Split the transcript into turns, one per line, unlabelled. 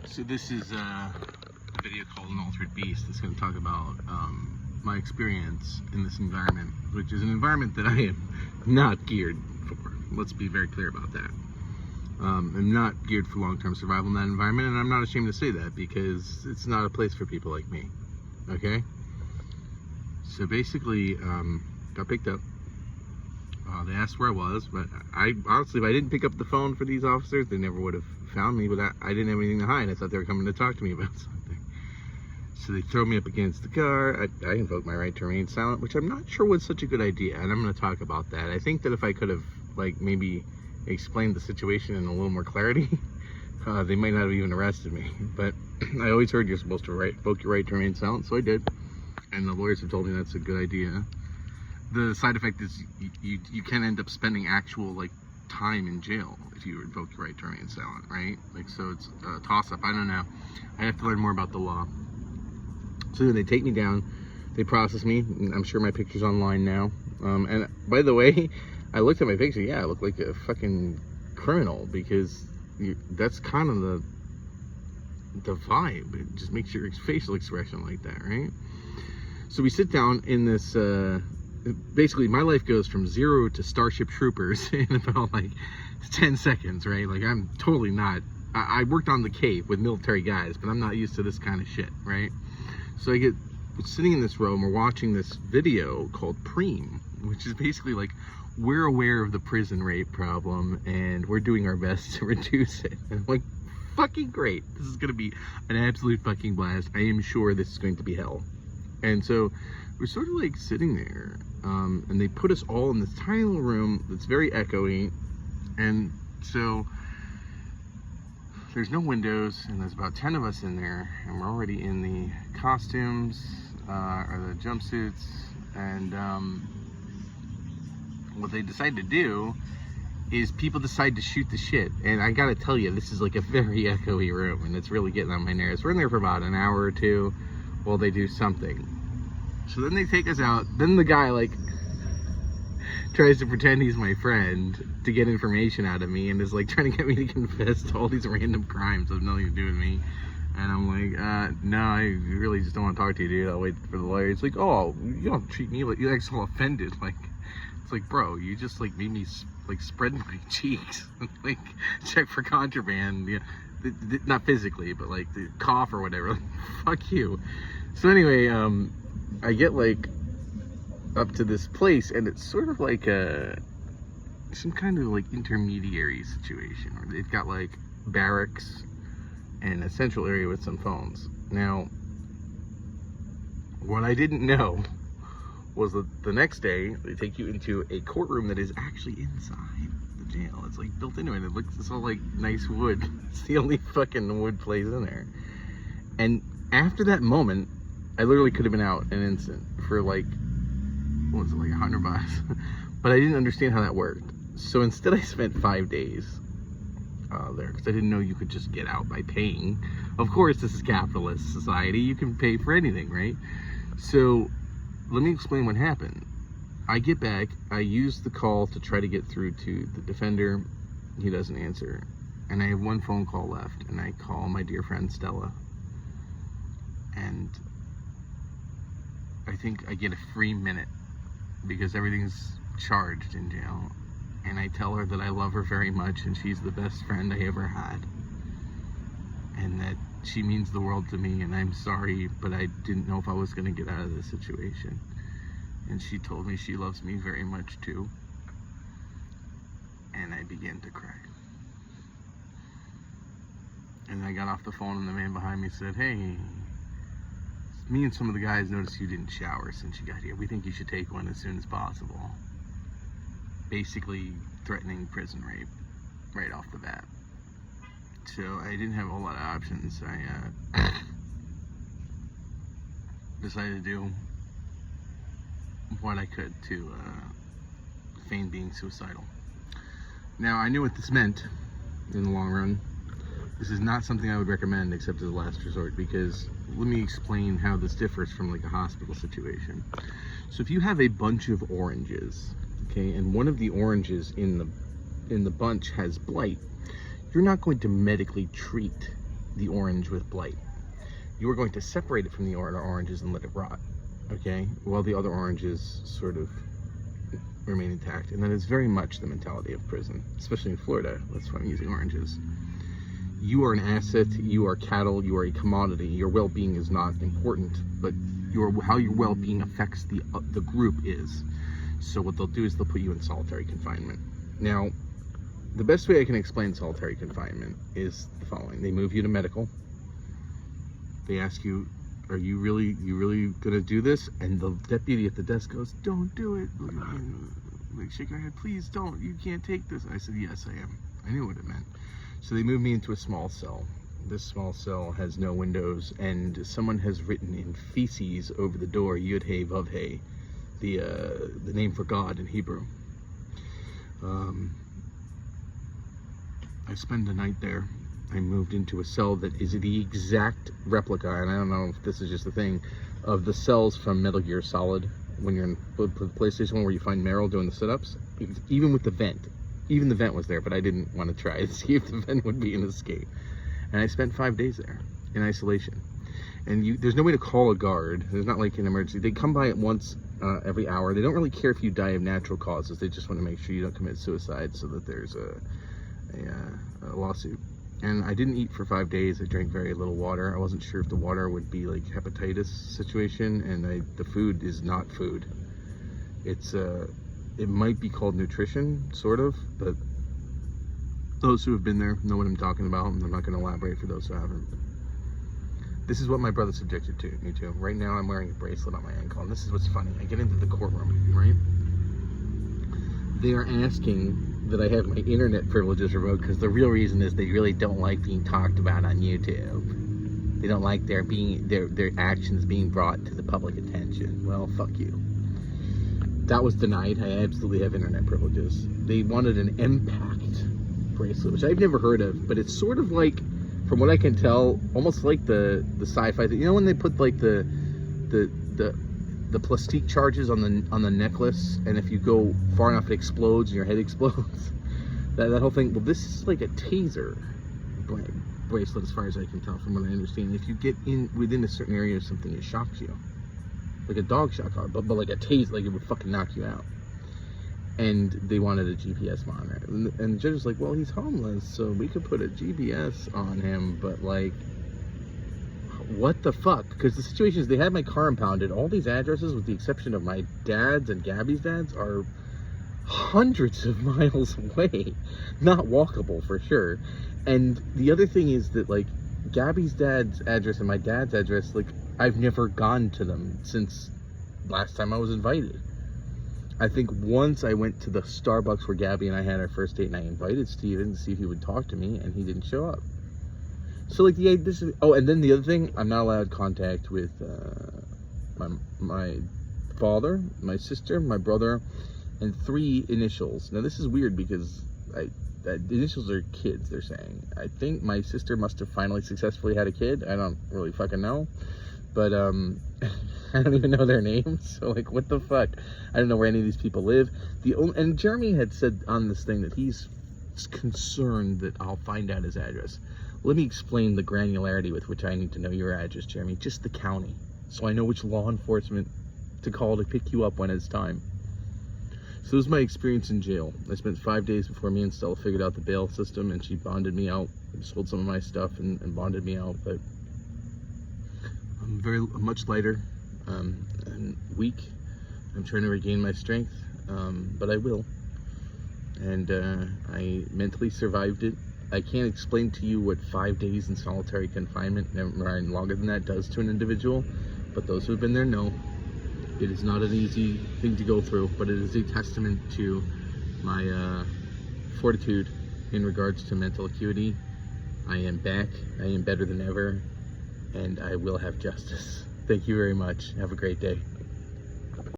So this is a video called An Altered Beast. It's going to talk about my experience in this environment, which is an environment that I am not geared for. Let's be very clear about that. I'm not geared for long-term survival in that environment, and I'm not ashamed to say that because it's not a place for people like me. Okay? So basically, got picked up. They asked where I was, but I honestly, if I didn't pick up the phone for these officers, they never would have found me, but I didn't have anything to hide. I thought they were coming to talk to me about something. So they throw me up against the car. I invoked my right to remain silent, which I'm not sure was such a good idea, and I'm going to talk about that. I think that if I could have, like, maybe explained the situation in a little more clarity, they might not have even arrested me. But I always heard you're supposed to invoke your right to remain silent, so I did. And the lawyers have told me that's a good idea. The side effect is you can end up spending actual, like, time in jail if you invoke your right to remain silent, right? Like, so it's a toss-up. I don't know. I have to learn more about the law. So then they take me down, they process me, and I'm sure my picture's online now. And by the way, I looked at my picture, yeah, I look like a fucking criminal, because that's kind of the vibe. It just makes your facial expression like that, right? So we sit down in this, basically my life goes from 0 to Starship Troopers in about like 10 seconds, right? Like, I'm totally not, I worked on the Cape with military guys, but I'm not used to this kind of shit, right? So I get sitting in this row and we're watching this video called Preem, which is basically like, we're aware of the prison rape problem and we're doing our best to reduce it. And I'm like, fucking great. This is gonna be an absolute fucking blast. I am sure this is going to be hell. And so we're sort of like sitting there, and they put us all in this tiny little room that's very echoey. And so there's no windows, and there's about 10 of us in there, and we're already in the costumes, or the jumpsuits, and what they decide to do is people decide to shoot the shit. And I gotta tell you, this is like a very echoey room, and it's really getting on my nerves. We're in there for about an hour or two while they do something. So then they take us out. Then the guy, like, tries to pretend he's my friend to get information out of me and is like trying to get me to confess to all these random crimes that have nothing to do with me. And I'm like, no, I really just don't want to talk to you, dude. I'll wait for the lawyer. It's like, oh, you don't treat me like, you're like so offended. Like, it's like, bro, you just like made me like spread my cheeks, like check for contraband. Yeah, not physically, but like the cough or whatever. Like, fuck you. So anyway, I get like up to this place, and it's sort of like some kind of like intermediary situation where they've got like barracks and a central area with some phones. Now, what I didn't know was that the next day they take you into a courtroom that is actually inside the jail. It's like built into it. It looks, it's all like nice wood. It's the only fucking wood place in there. And after that moment, I literally could have been out in an instant for like, what was it, like $100? But I didn't understand how that worked. So instead I spent 5 days there, because I didn't know you could just get out by paying. Of course, this is capitalist society. You can pay for anything, right? So let me explain what happened. I get back, I use the call to try to get through to the defender. He doesn't answer. And I have one phone call left, and I call my dear friend Stella. And I think I get a free minute because everything's charged in jail. And I tell her that I love her very much and she's the best friend I ever had. And that she means the world to me, and I'm sorry, but I didn't know if I was going to get out of this situation. And she told me she loves me very much too. And I began to cry. And I got off the phone and the man behind me said, hey, me and some of the guys noticed you didn't shower since you got here. We think you should take one as soon as possible. Basically threatening prison rape right off the bat. So I didn't have a whole lot of options. I decided to do what I could to feign being suicidal. Now, I knew what this meant in the long run. This is not something I would recommend except as a last resort, because let me explain how this differs from like a hospital situation. So if you have a bunch of oranges, okay, and one of the oranges in the bunch has blight, you're not going to medically treat the orange with blight. You are going to separate it from the other oranges and let it rot, okay? While the other oranges sort of remain intact. And that is very much the mentality of prison, especially in Florida. That's why I'm using oranges. You are an asset, you are cattle, you are a commodity. Your well-being is not important, but how your well-being affects the group is. So what they'll do is they'll put you in solitary confinement. Now, the best way I can explain solitary confinement is the following. They move you to medical. They ask you, are you really gonna do this? And the deputy at the desk goes, don't do it. Like shaking her head, please don't, you can't take this. I said, yes, I am. I knew what it meant. So they moved me into a small cell. This small cell has no windows, and someone has written in feces over the door, Yud Hey Vav Hey, the name for God in Hebrew. I spent the night there. I moved into a cell that is the exact replica, and I don't know if this is just a thing, of the cells from Metal Gear Solid when you're in the PlayStation 1 where you find Meryl doing the sit-ups. Even with the vent. Even the vent was there, but I didn't want to try to see if the vent would be an escape. And I spent 5 days there in isolation. And there's no way to call a guard. There's not like an emergency. They come by at once every hour. They don't really care if you die of natural causes. They just want to make sure you don't commit suicide so that there's a lawsuit. And I didn't eat for 5 days. I drank very little water. I wasn't sure if the water would be like hepatitis situation, and the food is not food. It might be called nutrition, sort of, but those who have been there know what I'm talking about, and I'm not going to elaborate for those who haven't. This is what my brother subjected me to. Right now I'm wearing a bracelet on my ankle, and this is what's funny. I get into the courtroom, right? They are asking that I have my internet privileges revoked because the real reason is they really don't like being talked about on YouTube. They don't like their actions being brought to the public attention. Well, fuck you. That was denied. I absolutely have internet privileges. They wanted an Impact bracelet, which I've never heard of, but it's sort of like, from what I can tell, almost like the sci-fi thing. You know when they put like the plastique charges on the necklace, and if you go far enough it explodes and your head explodes? that whole thing. Well, this is like a taser bracelet as far as I can tell, from what I understand. If you get within a certain area of something, it shocks you. Like a dog shock, but like a taser, like it would fucking knock you out. And they wanted a GPS monitor. And the judge was like, well, he's homeless, so we could put a GPS on him, but like, what the fuck? Because the situation is, they had my car impounded. All these addresses, with the exception of my dad's and Gabby's dad's, are hundreds of miles away. Not walkable, for sure. And the other thing is that, like, Gabby's dad's address and my dad's address, like, I've never gone to them since last time I was invited. I think once I went to the Starbucks where Gabby and I had our first date, and I invited Steven to see if he would talk to me, and he didn't show up. So, like, and then the other thing, I'm not allowed contact with my father, my sister, my brother, and 3 initials. Now, this is weird because the initials are kids, they're saying. I think my sister must have finally successfully had a kid. I don't really fucking know. But, I don't even know their names. So, like, what the fuck? I don't know where any of these people live. And Jeremy had said on this thing that he's concerned that I'll find out his address. Let me explain the granularity with which I need to know your address, Jeremy. Just the county. So I know which law enforcement to call to pick you up when it's time. So this is my experience in jail. I spent 5 days before me and Stella figured out the bail system, and she bonded me out, sold some of my stuff and bonded me out. But I'm much lighter and weak. I'm trying to regain my strength, but I will. And I mentally survived it. I can't explain to you what 5 days in solitary confinement, never mind longer than that, does to an individual, but those who have been there know it is not an easy thing to go through, but it is a testament to my fortitude in regards to mental acuity. I am back, I am better than ever, and I will have justice. Thank you very much. Have a great day.